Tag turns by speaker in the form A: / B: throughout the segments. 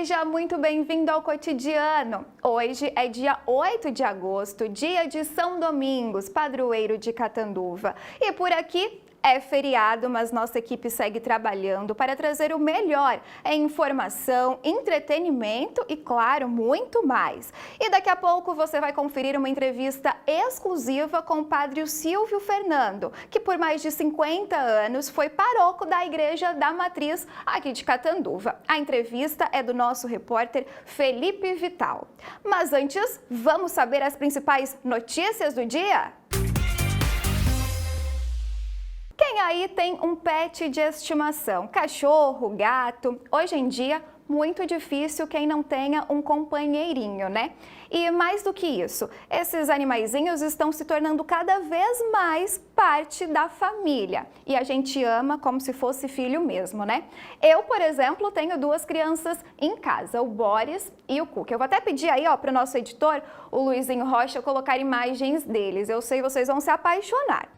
A: Seja muito bem-vindo ao Cotidiano. Hoje é dia 8 de agosto, dia de São Domingos, padroeiro de Catanduva. E por aqui é feriado, mas nossa equipe segue trabalhando para trazer o melhor em informação, entretenimento e, claro, muito mais. E daqui a pouco você vai conferir uma entrevista exclusiva com o padre Silvio Fernando, que por mais de 50 anos foi paróquio da Igreja da Matriz aqui de Catanduva. A entrevista é do nosso repórter Felipe Vital. Mas antes, vamos saber as principais notícias do dia? Quem aí tem um pet de estimação? Cachorro, gato? Hoje em dia, muito difícil quem não tenha um companheirinho, né? E mais do que isso, esses animaizinhos estão se tornando cada vez mais parte da família. E a gente ama como se fosse filho mesmo, né? Eu, por exemplo, tenho duas crianças em casa, o Boris e o Cuca. Eu vou até pedir aí, ó, para o nosso editor, o Luizinho Rocha, colocar imagens deles. Eu sei, vocês vão se apaixonar.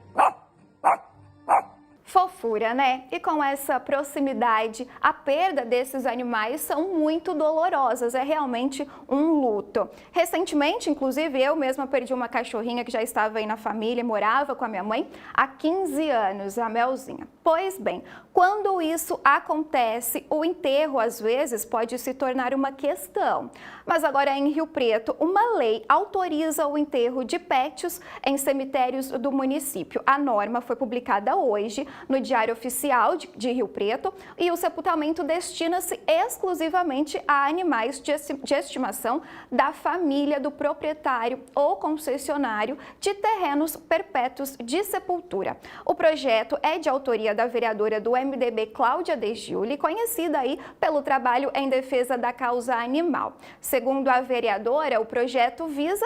A: Fofura, né? E com essa proximidade, a perda desses animais são muito dolorosas, é realmente um luto. Recentemente, inclusive, eu mesma perdi uma cachorrinha que já estava aí na família, morava com a minha mãe há 15 anos, a Melzinha. Pois bem, quando isso acontece, o enterro às vezes pode se tornar uma questão. Mas agora em Rio Preto, uma lei autoriza o enterro de pets em cemitérios do município. A norma foi publicada hoje no Diário Oficial de Rio Preto e o sepultamento destina-se exclusivamente a animais de estimação da família do proprietário ou concessionário de terrenos perpétuos de sepultura. O projeto é de autoria da vereadora do MDB, Cláudia De Giuli, conhecida aí pelo trabalho em defesa da causa animal. Segundo a vereadora, o projeto visa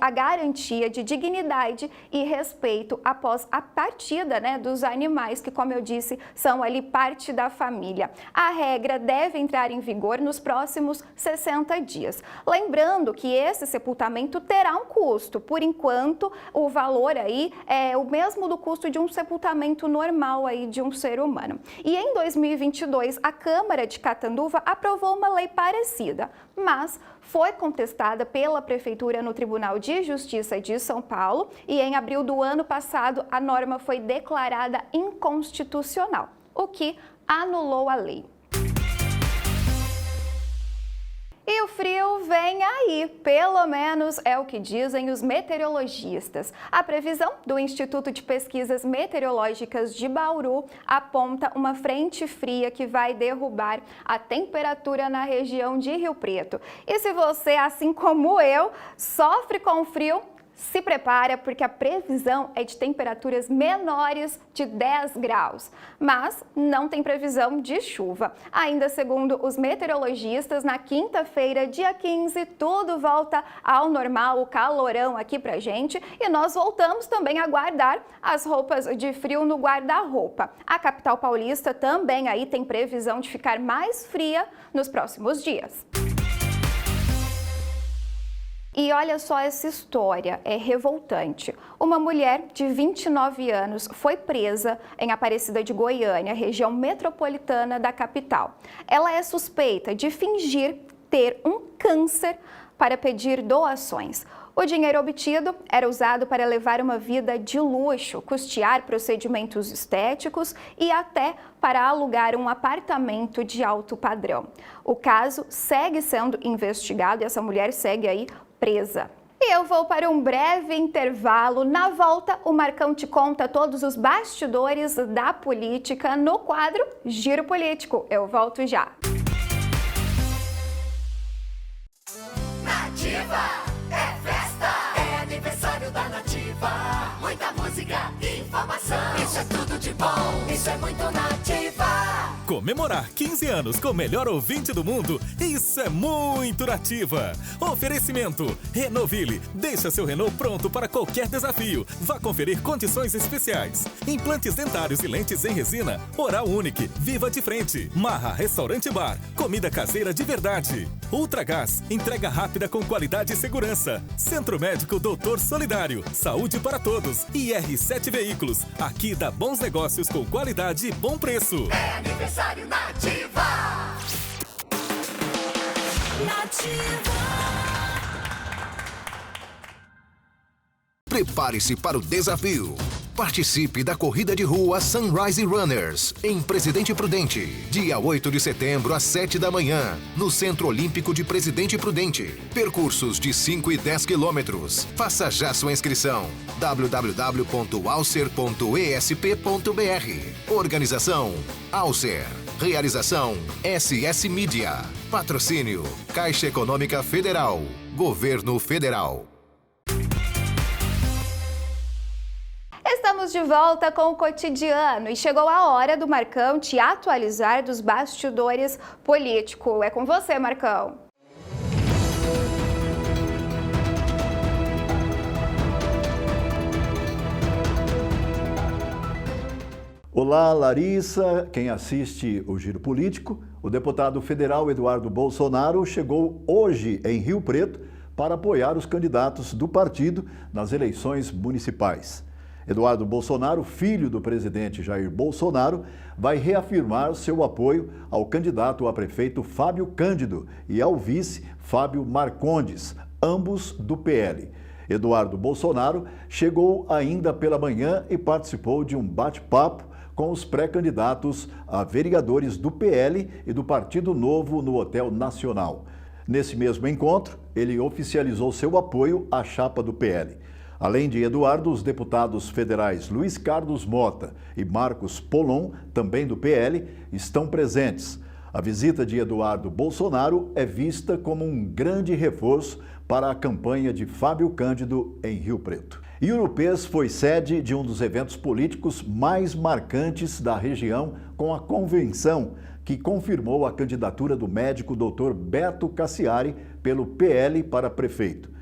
A: a garantia de dignidade e respeito após a partida, dos animais que, como eu disse, são ali parte da família. A regra deve entrar em vigor nos próximos 60 dias. Lembrando que esse sepultamento terá um custo. Por enquanto, o valor aí é o mesmo do custo de um sepultamento normal aí de um ser humano. E em 2022, a Câmara de Catanduva aprovou uma lei parecida, mas foi contestada pela Prefeitura no Tribunal de Justiça de São Paulo e em abril do ano passado a norma foi declarada inconstitucional, o que anulou a lei. E o frio vem aí, pelo menos é o que dizem os meteorologistas. A previsão do Instituto de Pesquisas Meteorológicas de Bauru aponta uma frente fria que vai derrubar a temperatura na região de Rio Preto. E se você, assim como eu, sofre com o frio, se prepara porque a previsão é de temperaturas menores de 10 graus, mas não tem previsão de chuva. Ainda segundo os meteorologistas, na quinta-feira, dia 15, tudo volta ao normal, o calorão aqui pra gente, e nós voltamos também a guardar as roupas de frio no guarda-roupa. A capital paulista também aí tem previsão de ficar mais fria nos próximos dias. E olha só essa história, é revoltante. Uma mulher de 29 anos foi presa em Aparecida de Goiânia, região metropolitana da capital. Ela é suspeita de fingir ter um câncer para pedir doações. O dinheiro obtido era usado para levar uma vida de luxo, custear procedimentos estéticos e até para alugar um apartamento de alto padrão. O caso segue sendo investigado e essa mulher segue aí presa. E eu vou para um breve intervalo. Na volta, o Marcão te conta todos os bastidores da política no quadro Giro Político. Eu volto já.
B: Nativa é festa, é aniversário da Nativa. Muita música e informação, isso é tudo de bom, isso é muito Nativa.
C: Comemorar 15 anos com o melhor ouvinte do mundo, isso é muito Nativa. Oferecimento Renoville, deixa seu Renault pronto para qualquer desafio. Vá conferir condições especiais. Implantes dentários e lentes em resina, Oral Unique, Viva de Frente. Marra Restaurante Bar, comida caseira de verdade. Ultragás, entrega rápida com qualidade e segurança. Centro Médico Doutor Solidário, saúde para todos. E R7 Veículos, aqui dá bons negócios com qualidade e bom preço.
B: É aniversário Nativa!
D: Prepare-se para o desafio. Participe da corrida de rua Sunrise Runners, em Presidente Prudente, dia 8 de setembro, às 7 da manhã, no Centro Olímpico de Presidente Prudente. Percursos de 5 e 10 quilômetros. Faça já sua inscrição. www.alcer.esp.br. Organização Alcer. Realização SS Mídia. Patrocínio Caixa Econômica Federal. Governo Federal.
A: Estamos de volta com o Cotidiano e chegou a hora do Marcão te atualizar dos bastidores políticos. É com você, Marcão.
E: Olá, Larissa. Quem assiste o Giro Político, o deputado federal Eduardo Bolsonaro chegou hoje em Rio Preto para apoiar os candidatos do partido nas eleições municipais. Eduardo Bolsonaro, filho do presidente Jair Bolsonaro, vai reafirmar seu apoio ao candidato a prefeito Fábio Cândido e ao vice Fábio Marcondes, ambos do PL. Eduardo Bolsonaro chegou ainda pela manhã e participou de um bate-papo com os pré-candidatos a vereadores do PL e do Partido Novo no Hotel Nacional. Nesse mesmo encontro, ele oficializou seu apoio à chapa do PL. Além de Eduardo, os deputados federais Luiz Carlos Mota e Marcos Polon, também do PL, estão presentes. A visita de Eduardo Bolsonaro é vista como um grande reforço para a campanha de Fábio Cândido em Rio Preto. E Urupês foi sede de um dos eventos políticos mais marcantes da região, com a convenção que confirmou a candidatura do médico Dr. Beto Cassiari pelo PL para prefeito.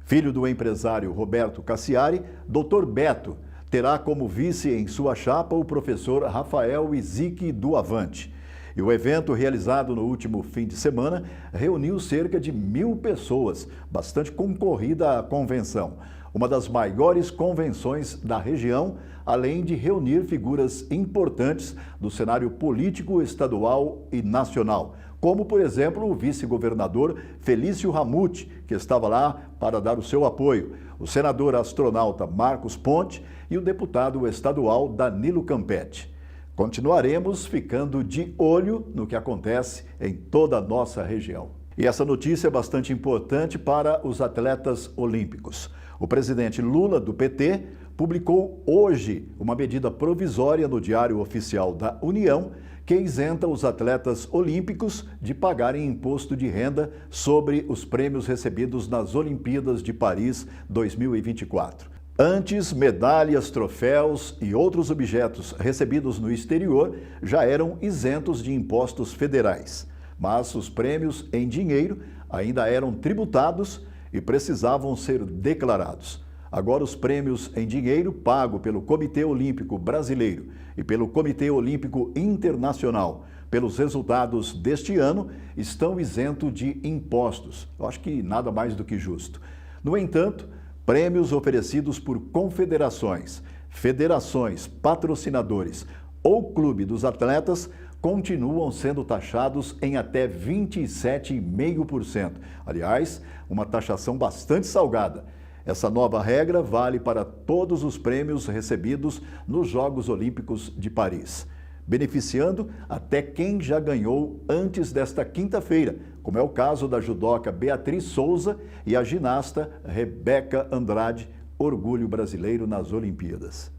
E: Filho do empresário Roberto Cassiari, Dr. Beto terá como vice em sua chapa o professor Rafael Izique do Avante. E o evento, realizado no último fim de semana, reuniu cerca de 1.000 pessoas, bastante concorrida à convenção. Uma das maiores convenções da região, além de reunir figuras importantes do cenário político estadual e nacional, como, por exemplo, o vice-governador Felício Ramute, que estava lá para dar o seu apoio, o senador astronauta Marcos Ponte e o deputado estadual Danilo Campetti. Continuaremos ficando de olho no que acontece em toda a nossa região. E essa notícia é bastante importante para os atletas olímpicos. O presidente Lula, do PT, publicou hoje uma medida provisória no Diário Oficial da União que isenta os atletas olímpicos de pagarem imposto de renda sobre os prêmios recebidos nas Olimpíadas de Paris 2024. Antes, medalhas, troféus e outros objetos recebidos no exterior já eram isentos de impostos federais, mas os prêmios em dinheiro ainda eram tributados e precisavam ser declarados. Agora, os prêmios em dinheiro pagos pelo Comitê Olímpico Brasileiro e pelo Comitê Olímpico Internacional pelos resultados deste ano estão isentos de impostos. Eu acho que nada mais do que justo. No entanto, prêmios oferecidos por confederações, federações, patrocinadores ou clube dos atletas continuam sendo taxados em até 27,5%. Aliás, uma taxação bastante salgada. Essa nova regra vale para todos os prêmios recebidos nos Jogos Olímpicos de Paris, beneficiando até quem já ganhou antes desta quinta-feira, como é o caso da judoca Beatriz Souza e a ginasta Rebeca Andrade, orgulho brasileiro nas Olimpíadas.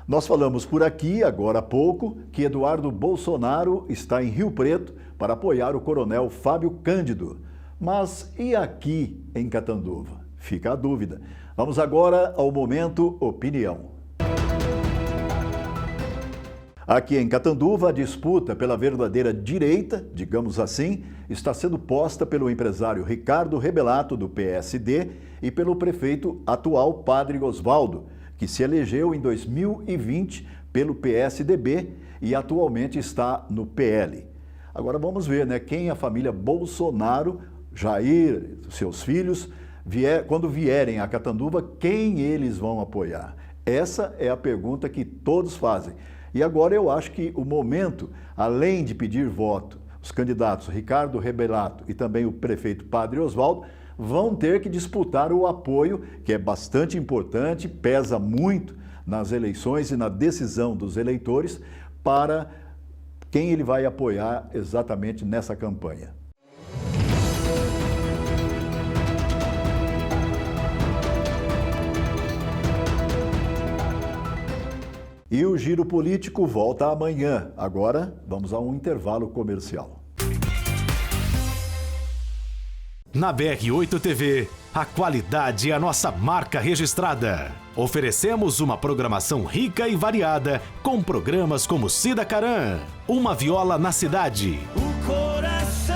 E: Nós falamos por aqui, agora há pouco, que Eduardo Bolsonaro está em Rio Preto para apoiar o coronel Fábio Cândido. Mas e aqui em Catanduva? Fica a dúvida. Vamos agora ao Momento Opinião. Aqui em Catanduva, a disputa pela verdadeira direita, digamos assim, está sendo posta pelo empresário Ricardo Rebelato, do PSD, e pelo prefeito atual Padre Osvaldo, que se elegeu em 2020 pelo PSDB e atualmente está no PL. Agora vamos ver, quem a família Bolsonaro, Jair, seus filhos, quando vierem a Catanduva, quem eles vão apoiar? Essa é a pergunta que todos fazem. E agora eu acho que o momento, além de pedir voto, os candidatos Ricardo Rebelato e também o prefeito Padre Osvaldo, vão ter que disputar o apoio, que é bastante importante, pesa muito nas eleições e na decisão dos eleitores para quem ele vai apoiar exatamente nessa campanha. E o Giro Político volta amanhã. Agora, vamos a um intervalo comercial.
F: Na BR-8 TV, a qualidade é a nossa marca registrada. Oferecemos uma programação rica e variada, com programas como Cida Caram, Uma Viola na Cidade,
B: O coração.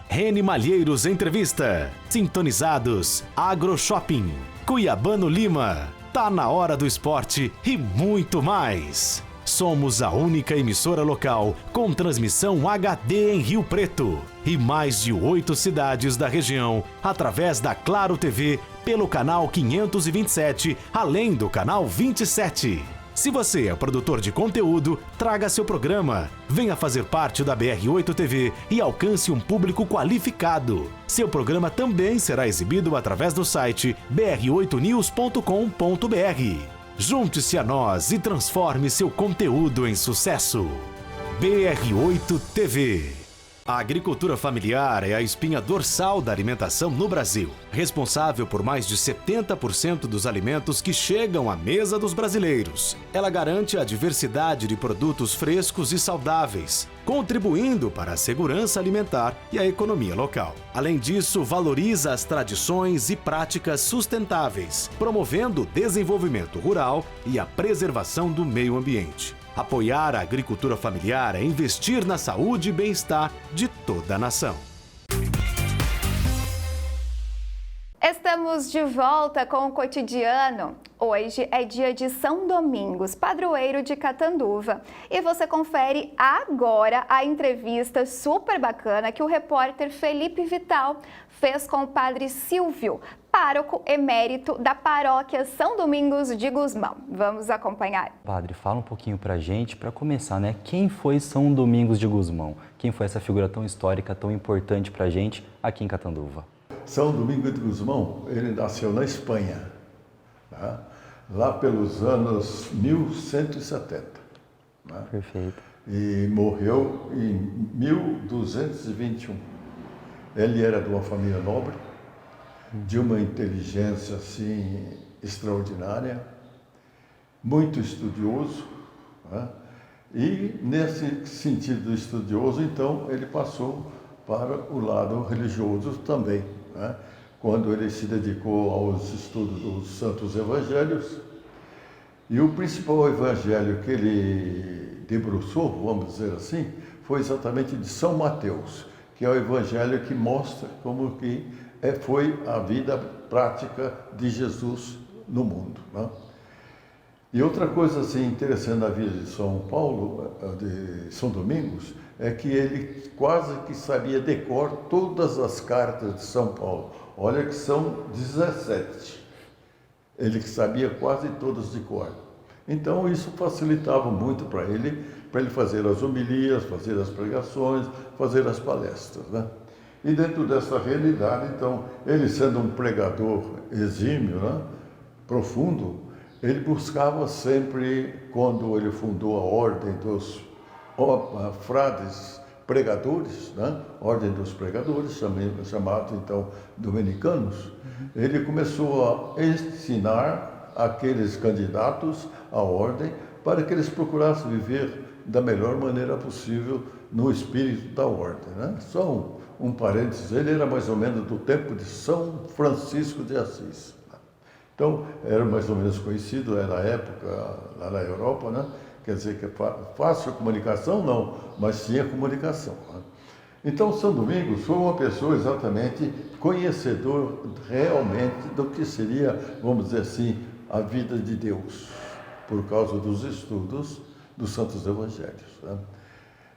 F: Rene Malheiros Entrevista, Sintonizados, Agro Shopping, Cuiabano Lima, Tá na Hora do Esporte e muito mais. Somos a única emissora local com transmissão HD em Rio Preto e mais de 8 cidades da região através da Claro TV pelo canal 527, além do canal 27. Se você é produtor de conteúdo, traga seu programa. Venha fazer parte da BR-8 TV e alcance um público qualificado. Seu programa também será exibido através do site br8news.com.br. Junte-se a nós e transforme seu conteúdo em sucesso. BR-8 TV. A agricultura familiar é a espinha dorsal da alimentação no Brasil, responsável por mais de 70% dos alimentos que chegam à mesa dos brasileiros. Ela garante a diversidade de produtos frescos e saudáveis, contribuindo para a segurança alimentar e a economia local. Além disso, valoriza as tradições e práticas sustentáveis, promovendo o desenvolvimento rural e a preservação do meio ambiente. Apoiar a agricultura familiar é investir na saúde e bem-estar de toda a nação.
A: Estamos de volta com o Cotidiano. Hoje é dia de São Domingos, padroeiro de Catanduva. E você confere agora a entrevista super bacana que o repórter Felipe Vital fez com o padre Silvio, pároco emérito da paróquia São Domingos de Gusmão. Vamos acompanhar.
G: Padre, fala um pouquinho pra gente, para começar, né? Quem foi São Domingos de Gusmão? Quem foi essa figura tão histórica, tão importante pra gente aqui em Catanduva?
E: São Domingos de Gusmão, ele nasceu na Espanha, tá? Lá pelos anos 1170. Né?
G: Perfeito.
E: E morreu em 1221. Ele era de uma família nobre, de uma inteligência assim extraordinária, muito estudioso, né? E nesse sentido estudioso, então, ele passou para o lado religioso também, né? Quando ele se dedicou aos estudos dos Santos Evangelhos. E o principal evangelho que ele debruçou, vamos dizer assim, foi exatamente de São Mateus, que é o evangelho que mostra como que foi a vida prática de Jesus no mundo, né? E outra coisa assim, interessante na vida de São Paulo, de São Domingos, é que ele quase que sabia de cor todas as cartas de São Paulo. Olha que são 17. Ele que sabia quase todas de cor. Então isso facilitava muito para ele fazer as homilias, fazer as pregações, fazer as palestras, né? E dentro dessa realidade, então, ele sendo um pregador exímio, né, profundo, ele buscava sempre, quando ele fundou a ordem dos frades pregadores, né, ordem dos pregadores, chamado então dominicanos, ele começou a ensinar aqueles candidatos à ordem para que eles procurassem viver da melhor maneira possível no espírito da ordem, né? Só um parênteses, ele era mais ou menos do tempo de São Francisco de Assis. Então, era mais ou menos conhecido, era na época, lá na Europa, né? Quer dizer que fácil comunicação, não, mas tinha comunicação, né? Então, São Domingos foi uma pessoa exatamente conhecedor realmente do que seria, vamos dizer assim, a vida de Deus, por causa dos estudos dos Santos Evangelhos, né?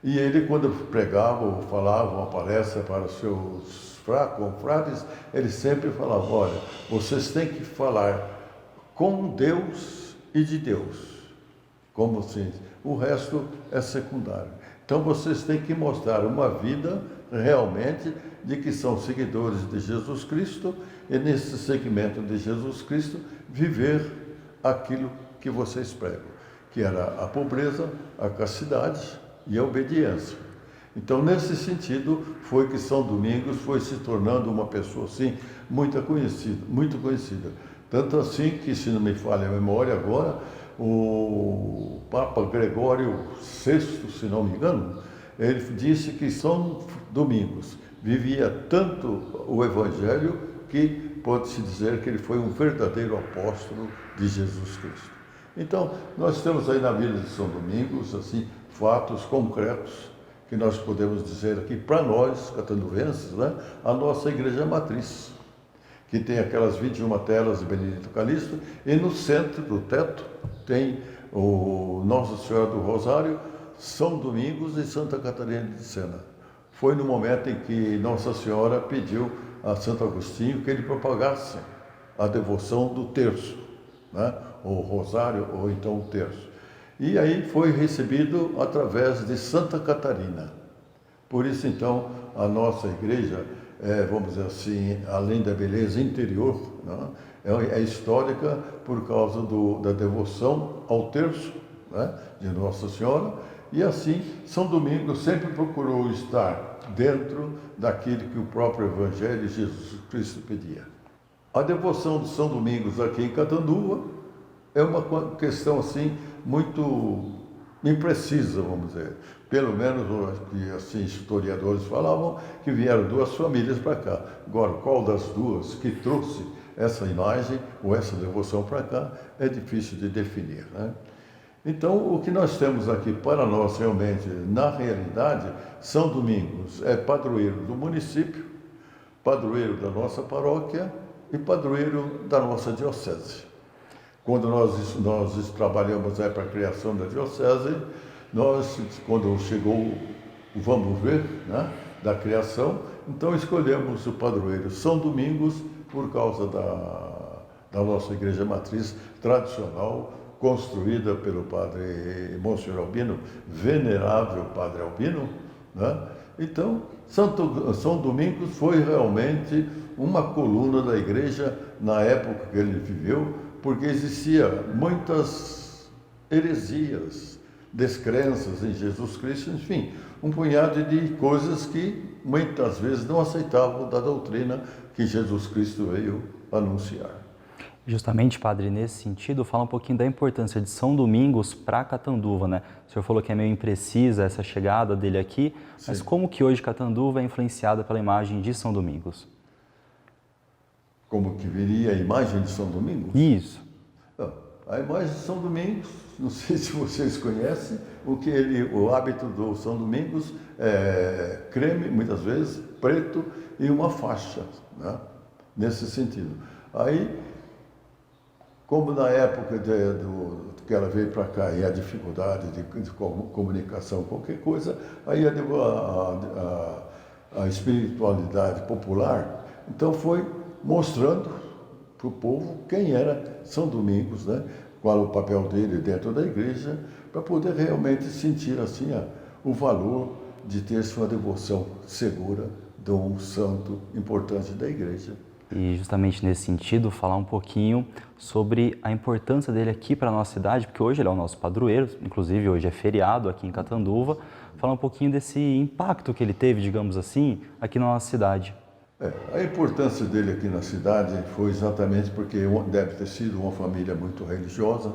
E: E ele, quando pregava ou falava uma palestra para os seus confrades, ele sempre falava, olha, vocês têm que falar com Deus e de Deus, como assim, o resto é secundário.
H: Então vocês têm que mostrar uma vida realmente de que são seguidores de Jesus Cristo e nesse segmento de Jesus Cristo viver aquilo que vocês pregam, que era a pobreza, a castidade e a obediência. Então, nesse sentido, foi que São Domingos foi se tornando uma pessoa assim muito conhecida. Tanto assim que, se não me falha a memória agora, o Papa Gregório VI, se não me engano, ele disse que São Domingos vivia tanto o Evangelho que pode-se dizer que ele foi um verdadeiro apóstolo de Jesus Cristo. Então, nós temos aí na vida de São Domingos, assim, fatos concretos que nós podemos dizer aqui para nós, catanduvenses, né, a nossa igreja matriz, que tem aquelas 21 telas de Benedito Calixto, e no centro do teto tem o Nossa Senhora do Rosário, São Domingos e Santa Catarina de Sena. Foi no momento em que Nossa Senhora pediu a Santo Agostinho que ele propagasse a devoção do terço, né? O rosário ou então o terço. E aí foi recebido através de Santa Catarina. Por isso, então, a nossa igreja, vamos dizer assim, além da beleza interior, né? É histórica por causa da devoção ao terço, né? De Nossa Senhora. E assim, São Domingos sempre procurou estar dentro daquilo que o próprio Evangelho de Jesus Cristo pedia. A devoção de São Domingos aqui em Catanduva é uma questão assim muito imprecisa, vamos dizer. Pelo menos que assim, historiadores falavam que vieram 2 famílias para cá. Agora, qual das duas que trouxe essa imagem ou essa devoção para cá é difícil de definir, né? Então, o que nós temos aqui para nós realmente, na realidade, São Domingos é padroeiro do município, padroeiro da nossa paróquia e padroeiro da nossa diocese. Quando nós trabalhamos para a criação da diocese, quando chegou o vamos ver, né, da criação, então escolhemos o padroeiro São Domingos por causa da nossa igreja matriz tradicional, construída pelo padre Monsenhor Albino, venerável padre Albino, né? Então, São Domingos foi realmente uma coluna da igreja na época que ele viveu, porque existia muitas heresias, descrenças em Jesus Cristo, enfim, um punhado de coisas que muitas vezes não aceitavam da doutrina que Jesus Cristo veio anunciar.
G: Justamente, padre, nesse sentido, fala um pouquinho da importância de São Domingos para Catanduva, né? O senhor falou que é meio imprecisa essa chegada dele aqui, mas
H: Sim.
G: como que hoje Catanduva é influenciada pela imagem de São Domingos?
H: Como que viria a imagem de São Domingos?
G: Isso.
H: A imagem de São Domingos, não sei se vocês conhecem, o hábito do São Domingos é creme, muitas vezes, preto e uma faixa, né? Nesse sentido. Aí, como na época que ela veio para cá e a dificuldade de comunicação, qualquer coisa, aí a espiritualidade popular, então foi mostrando para o povo quem era São Domingos, né? Qual o papel dele dentro da igreja, para poder realmente sentir assim o valor de ter sua devoção segura de um santo importante da igreja.
G: E justamente nesse sentido, falar um pouquinho sobre a importância dele aqui para a nossa cidade, porque hoje ele é o nosso padroeiro, inclusive hoje é feriado aqui em Catanduva. Falar um pouquinho desse impacto que ele teve, digamos assim, aqui na nossa cidade.
H: A importância dele aqui na cidade foi exatamente porque deve ter sido uma família muito religiosa,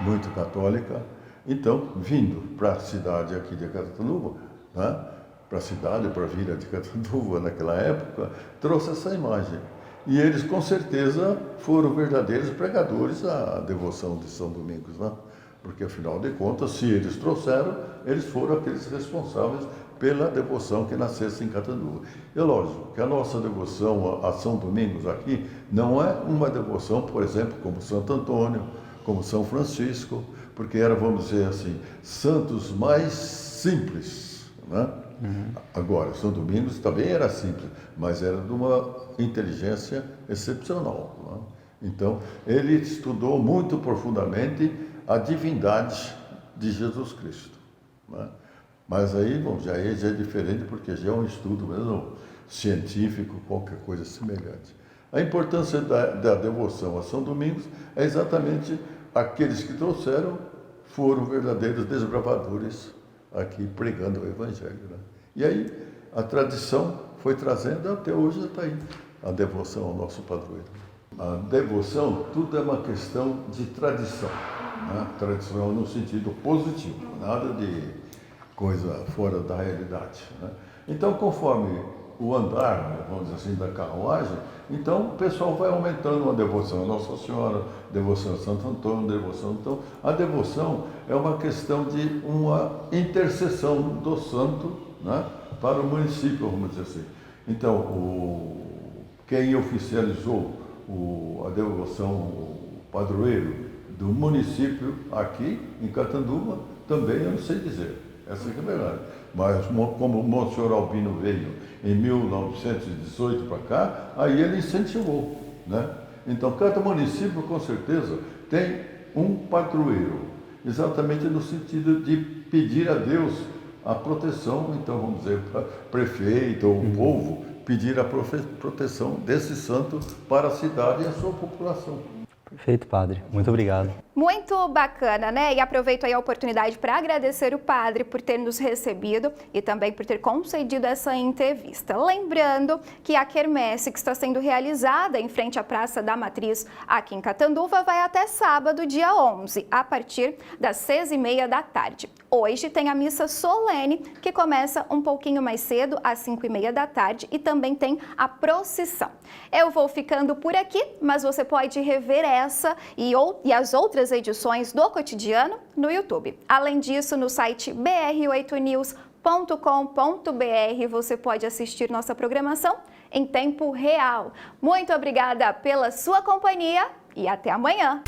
H: muito católica. Então, vindo para a cidade aqui de Catanduva, né, para a cidade, para a vila de Catanduva naquela época, trouxe essa imagem. E eles, com certeza, foram verdadeiros pregadores da devoção de São Domingos, né? Porque, afinal de contas, se eles trouxeram, eles foram aqueles responsáveis pela devoção que nascesse em Catanduva. É lógico que a nossa devoção a São Domingos aqui não é uma devoção, por exemplo, como Santo Antônio, como São Francisco, porque era, vamos dizer assim, santos mais simples, né? Agora, São Domingos também era simples, mas era de uma inteligência excepcional, né? Então, ele estudou muito profundamente a divindade de Jesus Cristo, né? Mas aí, bom, já é diferente porque já é um estudo mesmo científico, qualquer coisa semelhante. A importância da devoção a São Domingos é exatamente aqueles que trouxeram foram verdadeiros desbravadores aqui pregando o Evangelho. Né? E aí a tradição foi trazendo, até hoje está aí, a devoção ao nosso padroeiro. A devoção, tudo é uma questão de tradição. Né? Tradição no sentido positivo, nada de coisa fora da realidade. Né? Então, conforme o andar, vamos dizer assim, da carruagem, então o pessoal vai aumentando a devoção a Nossa Senhora, devoção a Santo Antônio, devoção. Então, a devoção é uma questão de uma intercessão do santo, né, para o município, vamos dizer assim. Então, quem oficializou a devoção, o padroeiro do município aqui em Catanduva, também eu não sei dizer, essa que é a verdade. Mas como o Monsenhor Albino veio em 1918 para cá, aí ele incentivou, né? Então, cada município, com certeza, tem um padroeiro, exatamente no sentido de pedir a Deus a proteção, então, vamos dizer, para prefeito ou o povo, pedir a proteção desse santo para a cidade e a sua população.
G: Perfeito, padre. Muito obrigado.
A: Muito bacana, né? E aproveito aí a oportunidade para agradecer o padre por ter nos recebido e também por ter concedido essa entrevista. Lembrando que a quermesse que está sendo realizada em frente à Praça da Matriz aqui em Catanduva vai até sábado, dia 11, a partir das 6h30 da tarde. Hoje tem a missa solene, que começa um pouquinho mais cedo, às 5h30 da tarde, e também tem a procissão. Eu vou ficando por aqui, mas você pode rever essa e as outras edições do Cotidiano no YouTube. Além disso, no site br8news.com.br você pode assistir nossa programação em tempo real. Muito obrigada pela sua companhia e até amanhã!